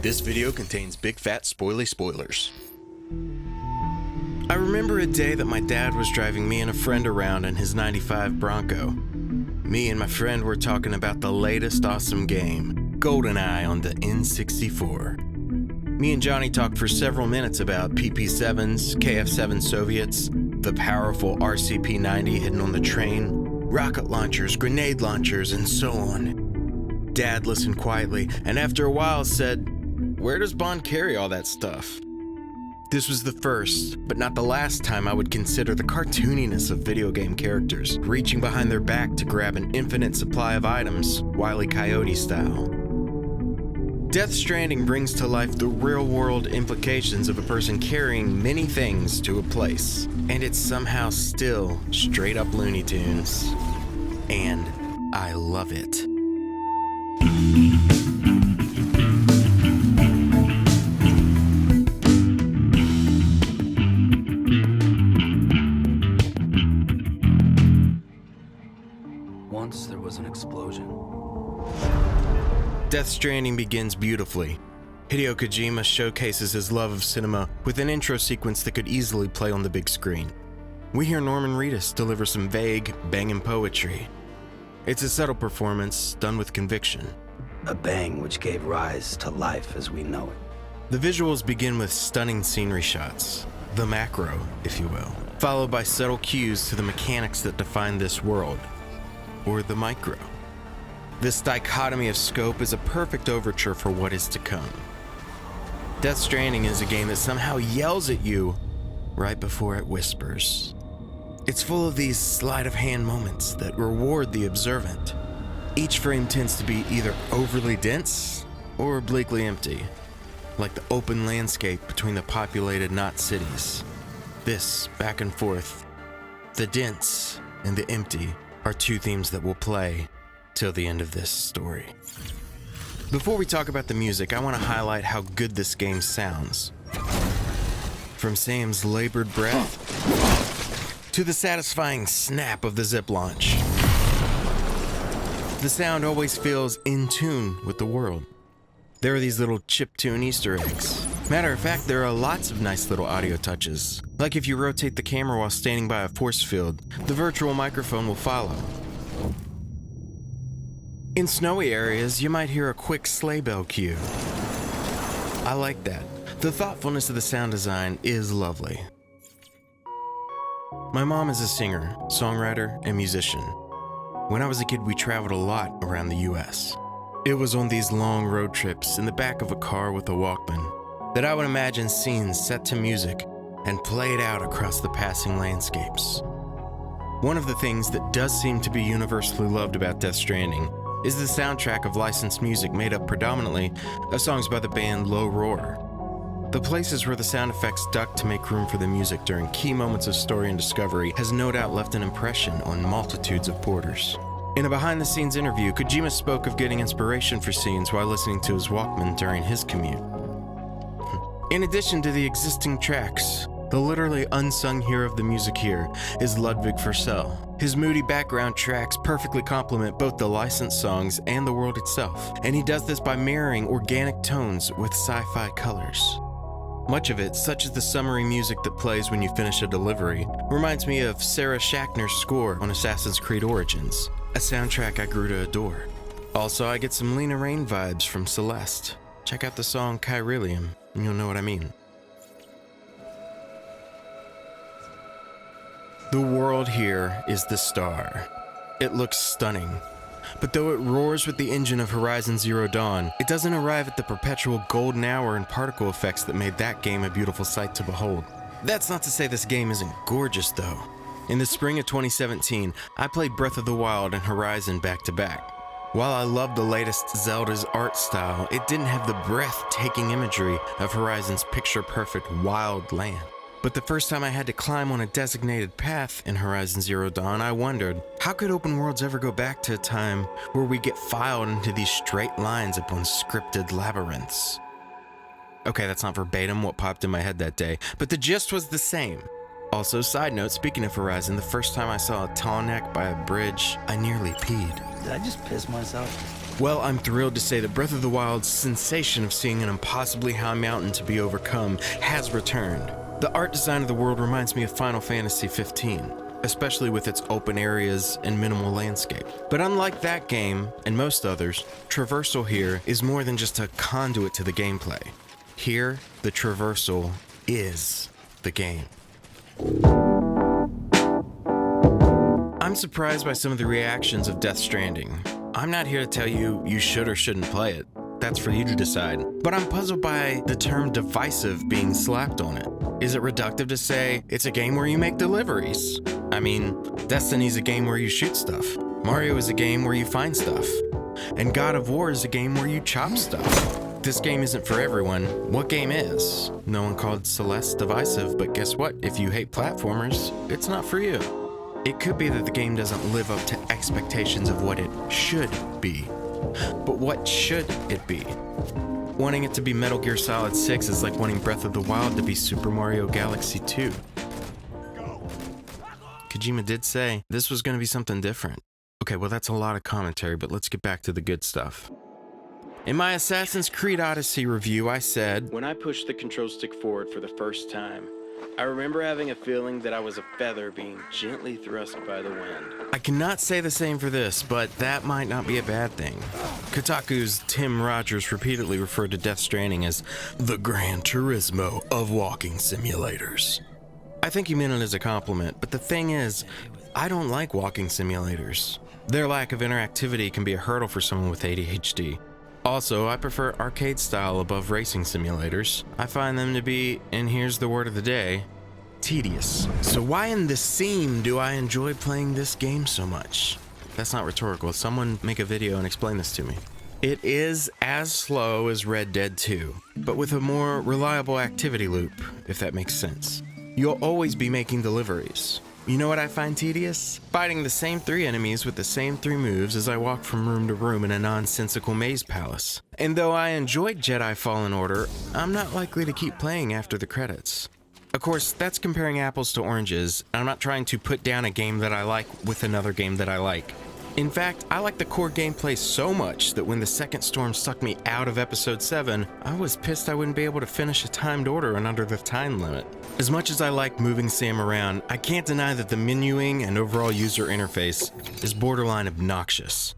This video contains big fat spoilers. I remember a day that my dad was driving me and a friend around in his 95 Bronco. Me and my friend were talking about the latest awesome game, GoldenEye on the N64. Me and Johnny talked for several minutes about PP7s, KF7 Soviets, the powerful RCP-90 hidden on the train, rocket launchers, grenade launchers, and so on. Dad listened quietly, and after a while said, "Where does Bond carry all that stuff?" This was the first, but not the last time I would consider the cartooniness of video game characters, reaching behind their back to grab an infinite supply of items, Wile E. Coyote style. Death Stranding brings to life the real-world implications of a person carrying many things to a place, and it's somehow still straight-up Looney Tunes. And I love it. Once there was an explosion. Death Stranding begins beautifully. Hideo Kojima showcases his love of cinema with an intro sequence that could easily play on the big screen. We hear Norman Reedus deliver some vague, banging poetry. It's a subtle performance, done with conviction. A bang which gave rise to life as we know it. The visuals begin with stunning scenery shots, the macro, if you will, followed by subtle cues to the mechanics that define this world, or the micro. This dichotomy of scope is a perfect overture for what is to come. Death Stranding is a game that somehow yells at you right before it whispers. It's full of these sleight-of-hand moments that reward the observant. Each frame tends to be either overly dense or obliquely empty, like the open landscape between the populated not cities. This back and forth, the dense and the empty, are two themes that will play till the end of this story. Before we talk about the music, I want to highlight how good this game sounds. From Sam's labored breath to the satisfying snap of the zip launch. The sound always feels in tune with the world. There are these little chiptune Easter eggs. Matter of fact, there are lots of nice little audio touches. Like if you rotate the camera while standing by a force field, the virtual microphone will follow. In snowy areas, you might hear a quick sleigh bell cue. I like that. The thoughtfulness of the sound design is lovely. My mom is a singer, songwriter, and musician. When I was a kid, we traveled a lot around the US. It was on these long road trips in the back of a car with a Walkman that I would imagine scenes set to music and played out across the passing landscapes. One of the things that does seem to be universally loved about Death Stranding is the soundtrack of licensed music made up predominantly of songs by the band Low Roar. The places where the sound effects duck to make room for the music during key moments of story and discovery has no doubt left an impression on multitudes of porters. In a behind-the-scenes interview, Kojima spoke of getting inspiration for scenes while listening to his Walkman during his commute. In addition to the existing tracks, the literally unsung hero of the music here is Ludwig Forsell. His moody background tracks perfectly complement both the licensed songs and the world itself, and he does this by mirroring organic tones with sci-fi colors. Much of it, such as the summary music that plays when you finish a delivery, reminds me of Sarah Schachner's score on Assassin's Creed Origins, a soundtrack I grew to adore. Also, I get some Lena Raine vibes from Celeste. Check out the song Chiralium, and you'll know what I mean. The world here is the star. It looks stunning. But though it roars with the engine of Horizon Zero Dawn, it doesn't arrive at the perpetual golden hour and particle effects that made that game a beautiful sight to behold. That's not to say this game isn't gorgeous though. In the spring of 2017, I played Breath of the Wild and Horizon back to back. While I loved the latest Zelda's art style, it didn't have the breathtaking imagery of Horizon's picture-perfect wild land. But the first time I had to climb on a designated path in Horizon Zero Dawn, I wondered, how could open worlds ever go back to a time where we get filed into these straight lines upon scripted labyrinths? Okay, that's not verbatim what popped in my head that day, but the gist was the same. Also, side note, speaking of Horizon, the first time I saw a tall neck by a bridge, I nearly peed. Did I just piss myself? Well, I'm thrilled to say that Breath of the Wild's sensation of seeing an impossibly high mountain to be overcome has returned. The art design of the world reminds me of Final Fantasy XV, especially with its open areas and minimal landscape. But unlike that game, and most others, traversal here is more than just a conduit to the gameplay. Here, the traversal is the game. I'm surprised by some of the reactions of Death Stranding. I'm not here to tell you you should or shouldn't play it. That's for you to decide. But I'm puzzled by the term divisive being slapped on it. Is it reductive to say it's a game where you make deliveries? I mean, Destiny's a game where you shoot stuff. Mario is a game where you find stuff. And God of War is a game where you chop stuff. This game isn't for everyone. What game is? No one called Celeste divisive, but guess what? If you hate platformers, it's not for you. It could be that the game doesn't live up to expectations of what it should be. But what should it be? Wanting it to be Metal Gear Solid 6 is like wanting Breath of the Wild to be Super Mario Galaxy 2. Kojima did say this was going to be something different. Okay, well that's a lot of commentary, but let's get back to the good stuff. In my Assassin's Creed Odyssey review, I said, when I pushed the control stick forward for the first time, I remember having a feeling that I was a feather being gently thrust by the wind. I cannot say the same for this, but that might not be a bad thing. Kotaku's Tim Rogers repeatedly referred to Death Stranding as the Gran Turismo of walking simulators. I think he meant it as a compliment, but the thing is, I don't like walking simulators. Their lack of interactivity can be a hurdle for someone with ADHD. Also, I prefer arcade style above racing simulators. I find them to be, and here's the word of the day, tedious. So why in the seam do I enjoy playing this game so much? That's not rhetorical. Someone make a video and explain this to me. It is as slow as Red Dead 2, but with a more reliable activity loop, if that makes sense. You'll always be making deliveries. You know what I find tedious? Fighting the same 3 enemies with the same 3 moves as I walk from room to room in a nonsensical maze palace. And though I enjoyed Jedi Fallen Order, I'm not likely to keep playing after the credits. Of course, that's comparing apples to oranges, and I'm not trying to put down a game that I like with another game that I like. In fact, I like the core gameplay so much that when the second storm sucked me out of episode 7, I was pissed I wouldn't be able to finish a timed order and under the time limit. As much as I like moving Sam around, I can't deny that the menuing and overall user interface is borderline obnoxious.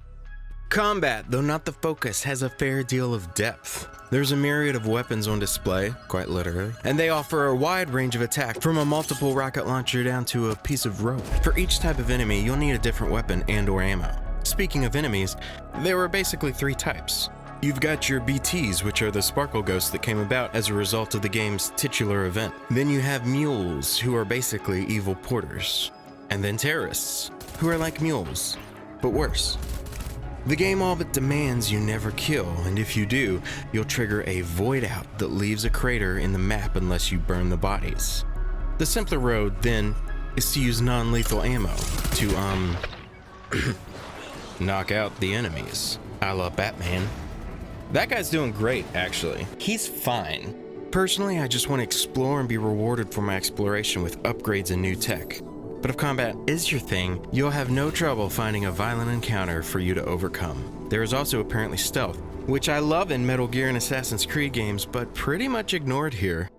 Combat, though not the focus, has a fair deal of depth. There's a myriad of weapons on display, quite literally, and they offer a wide range of attack, from a multiple rocket launcher down to a piece of rope. For each type of enemy, you'll need a different weapon and/or ammo. Speaking of enemies, there are basically 3 types. You've got your BTs, which are the sparkle ghosts that came about as a result of the game's titular event. Then you have mules, who are basically evil porters. And then terrorists, who are like mules, but worse. The game all but demands you never kill, and if you do, you'll trigger a void out that leaves a crater in the map unless you burn the bodies. The simpler road, then, is to use non-lethal ammo to, knock out the enemies, a la Batman. That guy's doing great, actually. He's fine. Personally, I just want to explore and be rewarded for my exploration with upgrades and new tech. But if combat is your thing, you'll have no trouble finding a violent encounter for you to overcome. There is also apparently stealth, which I love in Metal Gear and Assassin's Creed games, but pretty much ignored here.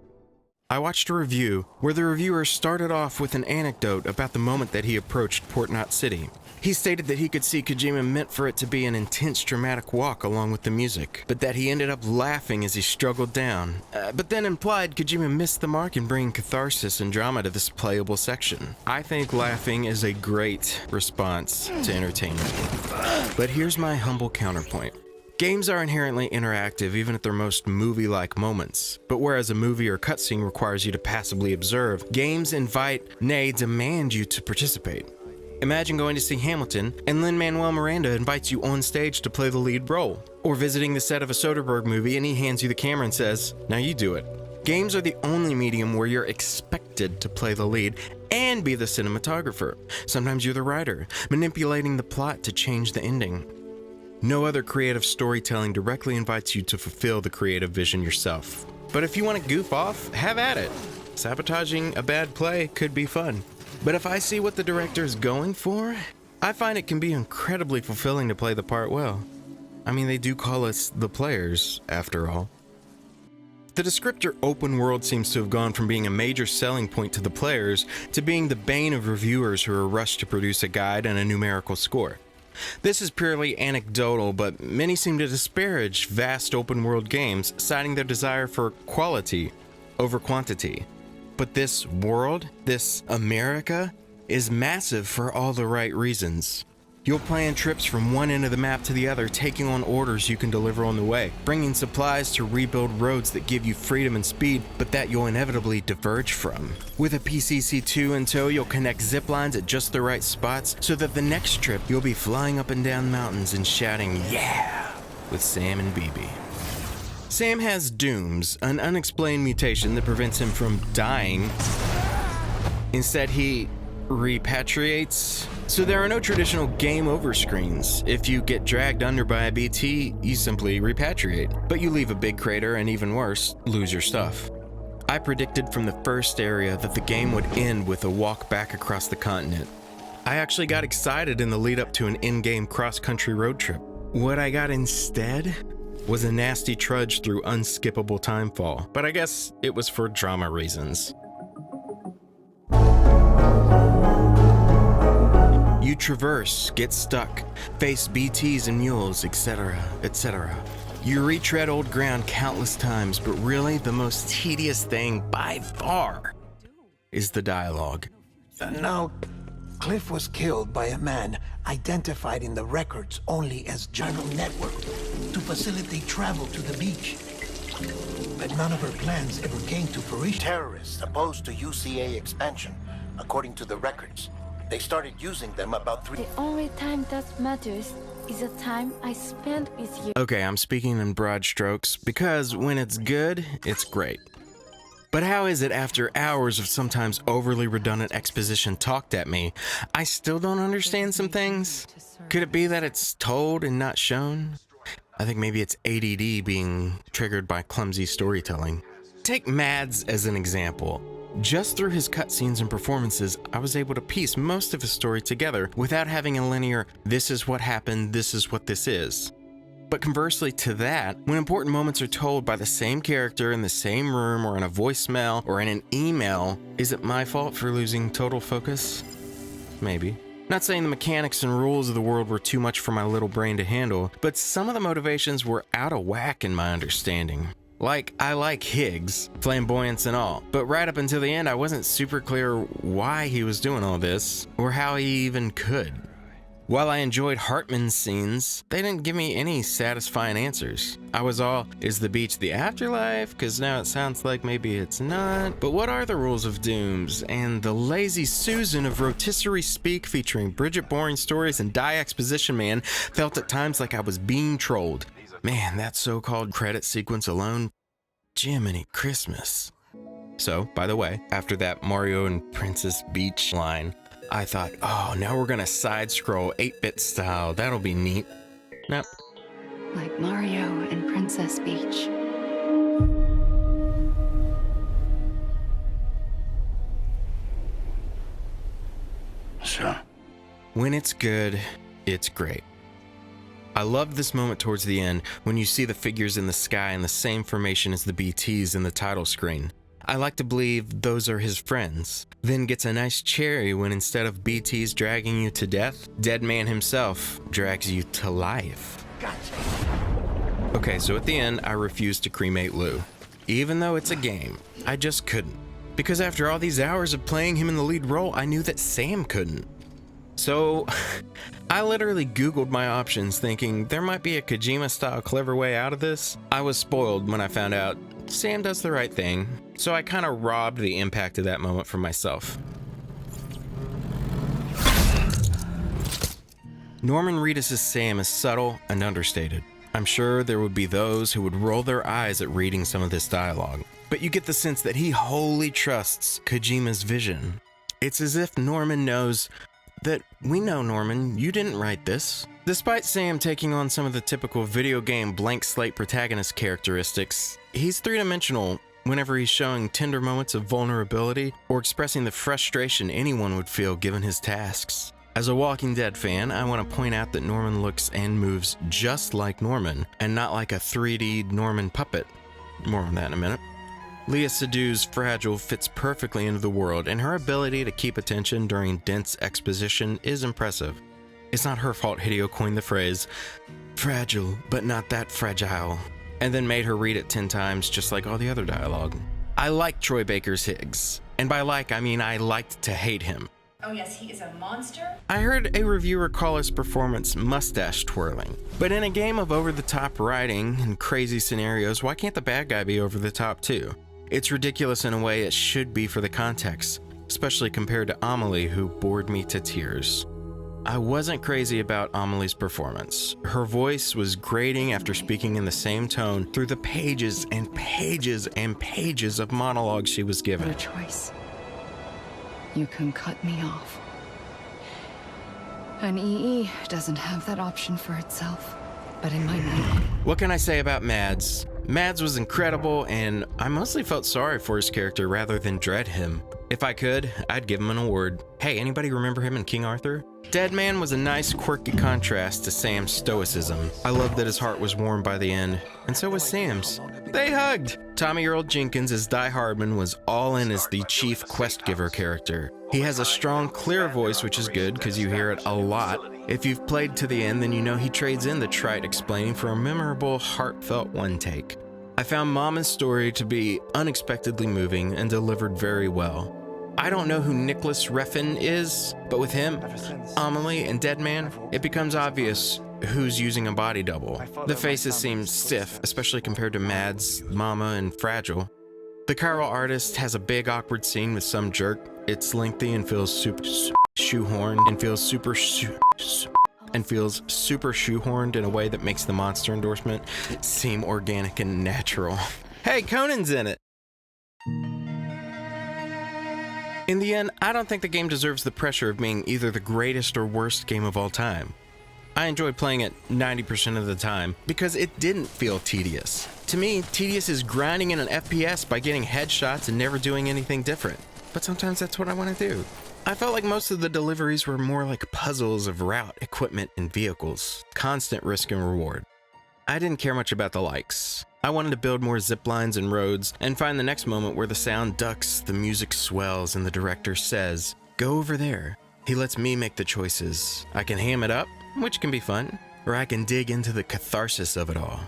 I watched a review where the reviewer started off with an anecdote about the moment that he approached Port Knot City. He stated that he could see Kojima meant for it to be an intense dramatic walk along with the music, but that he ended up laughing as he struggled down, but then implied Kojima missed the mark in bringing catharsis and drama to this playable section. I think laughing is a great response to entertainment. But here's my humble counterpoint. Games are inherently interactive even at their most movie-like moments, but whereas a movie or cutscene requires you to passively observe, games invite, nay, demand you to participate. Imagine going to see Hamilton, and Lin-Manuel Miranda invites you on stage to play the lead role. Or visiting the set of a Soderbergh movie and he hands you the camera and says, now you do it. Games are the only medium where you're expected to play the lead and be the cinematographer. Sometimes you're the writer, manipulating the plot to change the ending. No other creative storytelling directly invites you to fulfill the creative vision yourself. But if you want to goof off, have at it. Sabotaging a bad play could be fun. But if I see what the director is going for, I find it can be incredibly fulfilling to play the part well. I mean, they do call us the players, after all. The descriptor open world seems to have gone from being a major selling point to the players to being the bane of reviewers who are rushed to produce a guide and a numerical score. This is purely anecdotal, but many seem to disparage vast open world games, citing their desire for quality over quantity. But this world, this America, is massive for all the right reasons. You'll plan trips from one end of the map to the other, taking on orders you can deliver on the way, bringing supplies to rebuild roads that give you freedom and speed, but that you'll inevitably diverge from. With a PCC2 in tow, you'll connect zip lines at just the right spots, so that the next trip you'll be flying up and down mountains and shouting, "Yeah!" with Sam and BB. Sam has dooms, an unexplained mutation that prevents him from dying. Instead, he repatriates. So there are no traditional game over screens. If you get dragged under by a BT, you simply repatriate. But you leave a big crater and, even worse, lose your stuff. I predicted from the first area that the game would end with a walk back across the continent. I actually got excited in the lead up to an in-game cross-country road trip. What I got instead was a nasty trudge through unskippable timefall, but I guess it was for drama reasons. You traverse, get stuck, face BTs and mules, etc., etc. You retread old ground countless times, but really the most tedious thing by far is the dialogue. Now, Cliff was killed by a man identified in the records only as Gyro Network to facilitate travel to the beach. But none of her plans ever came to fruition. Terrorists opposed to UCA expansion, according to the records. They started using them about The only time that matters is the time I spent with you. Okay, I'm speaking in broad strokes because when it's good, it's great. But how is it after hours of sometimes overly redundant exposition talked at me, I still don't understand some things? Could it be that it's told and not shown? I think maybe it's ADD being triggered by clumsy storytelling. Take Mads as an example. Just through his cutscenes and performances, I was able to piece most of his story together without having a linear, this is what happened, this is what this is. But conversely to that, when important moments are told by the same character in the same room or in a voicemail or in an email, is it my fault for losing total focus? Maybe. Not saying the mechanics and rules of the world were too much for my little brain to handle, but some of the motivations were out of whack in my understanding. Like, I like Higgs, flamboyance and all, but right up until the end I wasn't super clear why he was doing all this, or how he even could. While I enjoyed Hartman's scenes, they didn't give me any satisfying answers. I was all, is the beach the afterlife? Cause now it sounds like maybe it's not. But what are the rules of Dooms? And the lazy Susan of rotisserie speak featuring Bridget Boring stories and Die Exposition Man felt at times like I was being trolled. Man, that so-called credit sequence alone, Jiminy Christmas. So, by the way, after that Mario and Princess Beach line, I thought, oh, now we're gonna side-scroll 8-bit style, that'll be neat. Nope. Like Mario and Princess Beach. Sure. When it's good, it's great. I loved this moment towards the end when you see the figures in the sky in the same formation as the BTs in the title screen. I like to believe those are his friends. Then gets a nice cherry when instead of BTs dragging you to death, Deadman himself drags you to life. Gotcha. Okay, so at the end, I refused to cremate Lou. Even though it's a game, I just couldn't. Because after all these hours of playing him in the lead role, I knew that Sam couldn't. So, I literally Googled my options thinking there might be a Kojima-style clever way out of this. I was spoiled when I found out Sam does the right thing, so I kind of robbed the impact of that moment from myself. Norman Reedus' Sam is subtle and understated. I'm sure there would be those who would roll their eyes at reading some of this dialogue, but you get the sense that he wholly trusts Kojima's vision. It's as if Norman knows that we know, Norman, you didn't write this. Despite Sam taking on some of the typical video game blank slate protagonist characteristics, he's three-dimensional whenever he's showing tender moments of vulnerability or expressing the frustration anyone would feel given his tasks. As a Walking Dead fan, I want to point out that Norman looks and moves just like Norman, and not like a 3D Norman puppet. More on that in a minute. Léa Seydoux's Fragile fits perfectly into the world, and her ability to keep attention during dense exposition is impressive. It's not her fault Hideo coined the phrase, fragile, but not that fragile, and then made her read it 10 times just like all the other dialogue. I like Troy Baker's Higgs, and by like, I mean I liked to hate him. Oh yes, he is a monster. I heard a reviewer call his performance mustache twirling. But in a game of over-the-top writing and crazy scenarios, why can't the bad guy be over the top too? It's ridiculous in a way it should be for the context, especially compared to Amelie, who bored me to tears. I wasn't crazy about Amelie's performance. Her voice was grating after speaking in the same tone through the pages and pages and pages of monologues she was given. Your choice. You can cut me off. An EE doesn't have that option for itself, but it might need it. What can I say about Mads? Mads was incredible, and I mostly felt sorry for his character rather than dread him. If I could, I'd give him an award. Hey, anybody remember him in King Arthur? Deadman was a nice, quirky contrast to Sam's stoicism. I loved that his heart was warmed by the end, and so was Sam's. They hugged! Tommy Earl Jenkins as Die Hardman was all in as the chief quest giver character. He has a strong, clear voice, which is good because you hear it a lot. If you've played to the end, then you know he trades in the trite explaining for a memorable, heartfelt one take. I found Mama's story to be unexpectedly moving and delivered very well. I don't know who Nicholas Refn is, but with him, Amelie, and Deadman, it becomes obvious who's using a body double. The faces seem stiff, especially compared to Mads, Mama, and Fragile. The chiral artist has a big awkward scene with some jerk. It's lengthy and feels super shoehorned and feels super shoehorned in a way that makes the monster endorsement seem organic and natural. Hey, Conan's in it! In the end, I don't think the game deserves the pressure of being either the greatest or worst game of all time. I enjoyed playing it 90% of the time because it didn't feel tedious. To me, tedious is grinding in an FPS by getting headshots and never doing anything different. But sometimes that's what I want to do. I felt like most of the deliveries were more like puzzles of route, equipment, and vehicles. Constant risk and reward. I didn't care much about the likes. I wanted to build more zip lines and roads and find the next moment where the sound ducks, the music swells, and the director says, "Go over there." He lets me make the choices. I can ham it up, which can be fun, or I can dig into the catharsis of it all.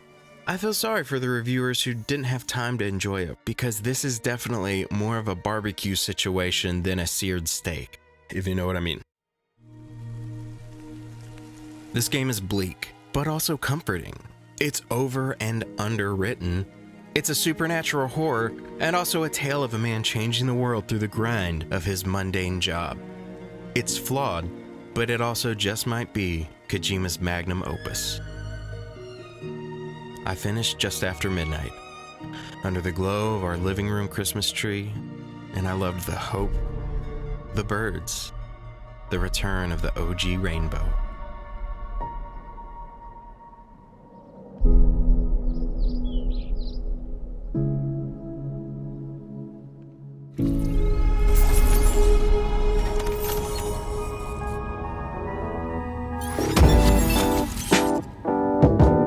I feel sorry for the reviewers who didn't have time to enjoy it, because this is definitely more of a barbecue situation than a seared steak, if you know what I mean. This game is bleak, but also comforting. It's over and underwritten. It's a supernatural horror, and also a tale of a man changing the world through the grind of his mundane job. It's flawed, but it also just might be Kojima's magnum opus. I finished just after midnight, under the glow of our living room Christmas tree, and I loved the hope, the birds, the return of the OG rainbow.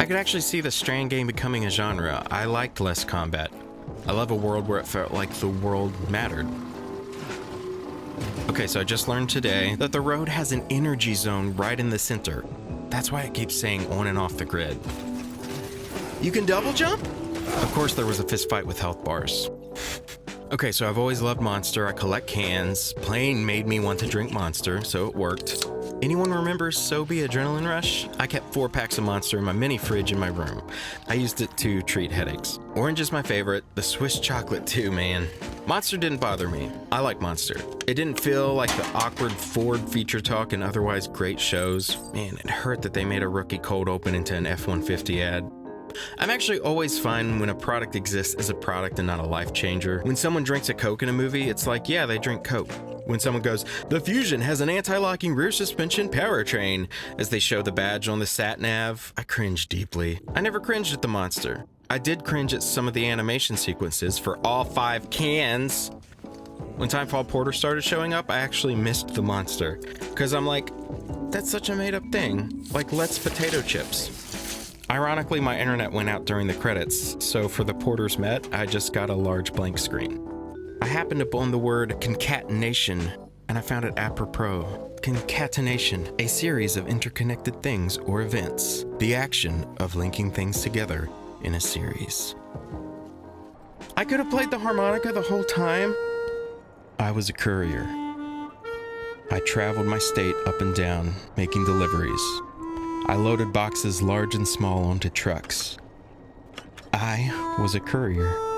I could actually see the Strand game becoming a genre. I liked less combat. I love a world where it felt like the world mattered. Okay, so I just learned today that the road has an energy zone right in the center. That's why it keeps saying on and off the grid. You can double jump? Of course there was a fist fight with health bars. Okay, so I've always loved Monster. I collect cans. Playing made me want to drink Monster, so it worked. Anyone remember Sobe Adrenaline Rush? I kept 4 packs of Monster in my mini fridge in my room. I used it to treat headaches. Orange is my favorite. The Swiss chocolate too, man. Monster didn't bother me. I like Monster. It didn't feel like the awkward Ford feature talk and otherwise great shows. Man, it hurt that they made a rookie cold open into an F-150 ad. I'm actually always fine when a product exists as a product and not a life changer. When someone drinks a Coke in a movie, it's like, yeah, they drink Coke. When someone goes, "The Fusion has an anti-locking rear suspension powertrain," as they show the badge on the sat-nav, I cringe deeply. I never cringed at the Monster. I did cringe at some of the animation sequences for all 5 cans. When Timefall Porter started showing up, I actually missed the monster. Because I'm like, that's such a made-up thing. Like, let's potato chips. Ironically, my internet went out during the credits, so for the Porters Met, I just got a large blank screen. I happened upon the word concatenation, and I found it apropos. Concatenation, a series of interconnected things or events. The action of linking things together in a series. I could have played the harmonica the whole time. I was a courier. I traveled my state up and down, making deliveries. I loaded boxes large and small onto trucks. I was a courier.